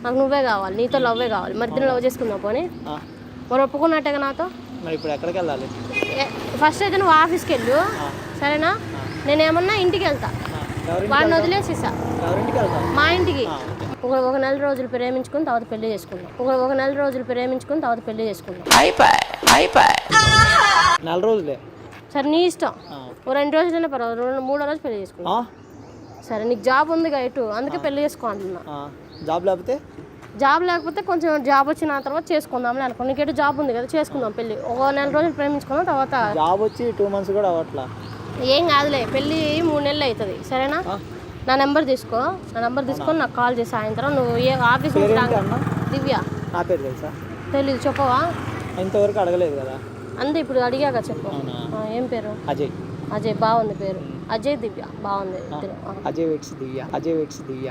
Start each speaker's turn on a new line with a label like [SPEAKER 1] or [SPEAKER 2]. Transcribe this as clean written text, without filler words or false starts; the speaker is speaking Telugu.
[SPEAKER 1] నాకు నువ్వే కావాలి, నీతో లవ్వే కావాలి. మరి ఇద్దరు లవ్ చేసుకుందాం పోనీ. మరి ఒప్పుకున్నట్టేగా నాతో.
[SPEAKER 2] మరి ఇప్పుడు ఎక్కడికి వెళ్ళాలి?
[SPEAKER 1] ఫస్ట్ అయితే నువ్వు ఆఫీస్కి వెళ్ళు, సరేనా? నేనేమన్నా ఇంటికి వెళ్తా, వాడిని వదిలేసేసా మా ఇంటికి. ఒక నెల రోజులు ప్రేమించుకుని తర్వాత పెళ్లి చేసుకుందాం. ఒక నెల రోజులు ప్రేమించుకుని తర్వాత పెళ్లి చేసుకుందాం.
[SPEAKER 2] నెల రోజులే
[SPEAKER 1] సరే నీ ఇష్టం. ఓ 2 రోజులైనా పర్వాలేదు, 3వ రోజు పెళ్లి చేసుకుందాం. సరే నీకు జాబ్ ఉందిగా ఇటు, అందుకే పెళ్లి చేసుకో అంటున్నా. జాబ్ లేకపోతే కొంచెం జాబ్ వచ్చిన తర్వాత చేసుకుందాంలే అనుకో. నీకు ఎటు జాబ్ ఉంది కదా, చేసుకుందాం పెళ్లి. ఒక నెల రోజులు ప్రేమించుకుందాం, తర్వాత
[SPEAKER 2] జాబ్ వచ్చి 2 months కూడా అవ్వట్లా.
[SPEAKER 1] ఏం కాదులే, పెళ్ళి 3 నెలలు అవుతుంది, సరేనా? నా నెంబర్ తీసుకో, తీసుకొని నాకు కాల్ చేసి సాయంత్రం. నువ్వు ఏ ఆఫీస్ దివ్య.
[SPEAKER 2] నా పేరు తెలుసా?
[SPEAKER 1] తెలీదు, చెప్పవా?
[SPEAKER 2] ఇంతవరకు అడగలేదు కదా.
[SPEAKER 1] అంతే, ఇప్పుడు అడిగాక చెప్పు. ఏం పేరు?
[SPEAKER 2] అజయ్.
[SPEAKER 1] అజయ్ బాగుంది పేరు. అజయ్ దివ్య బాగుంది.
[SPEAKER 2] అజయ్ వెక్స్ దివ్య.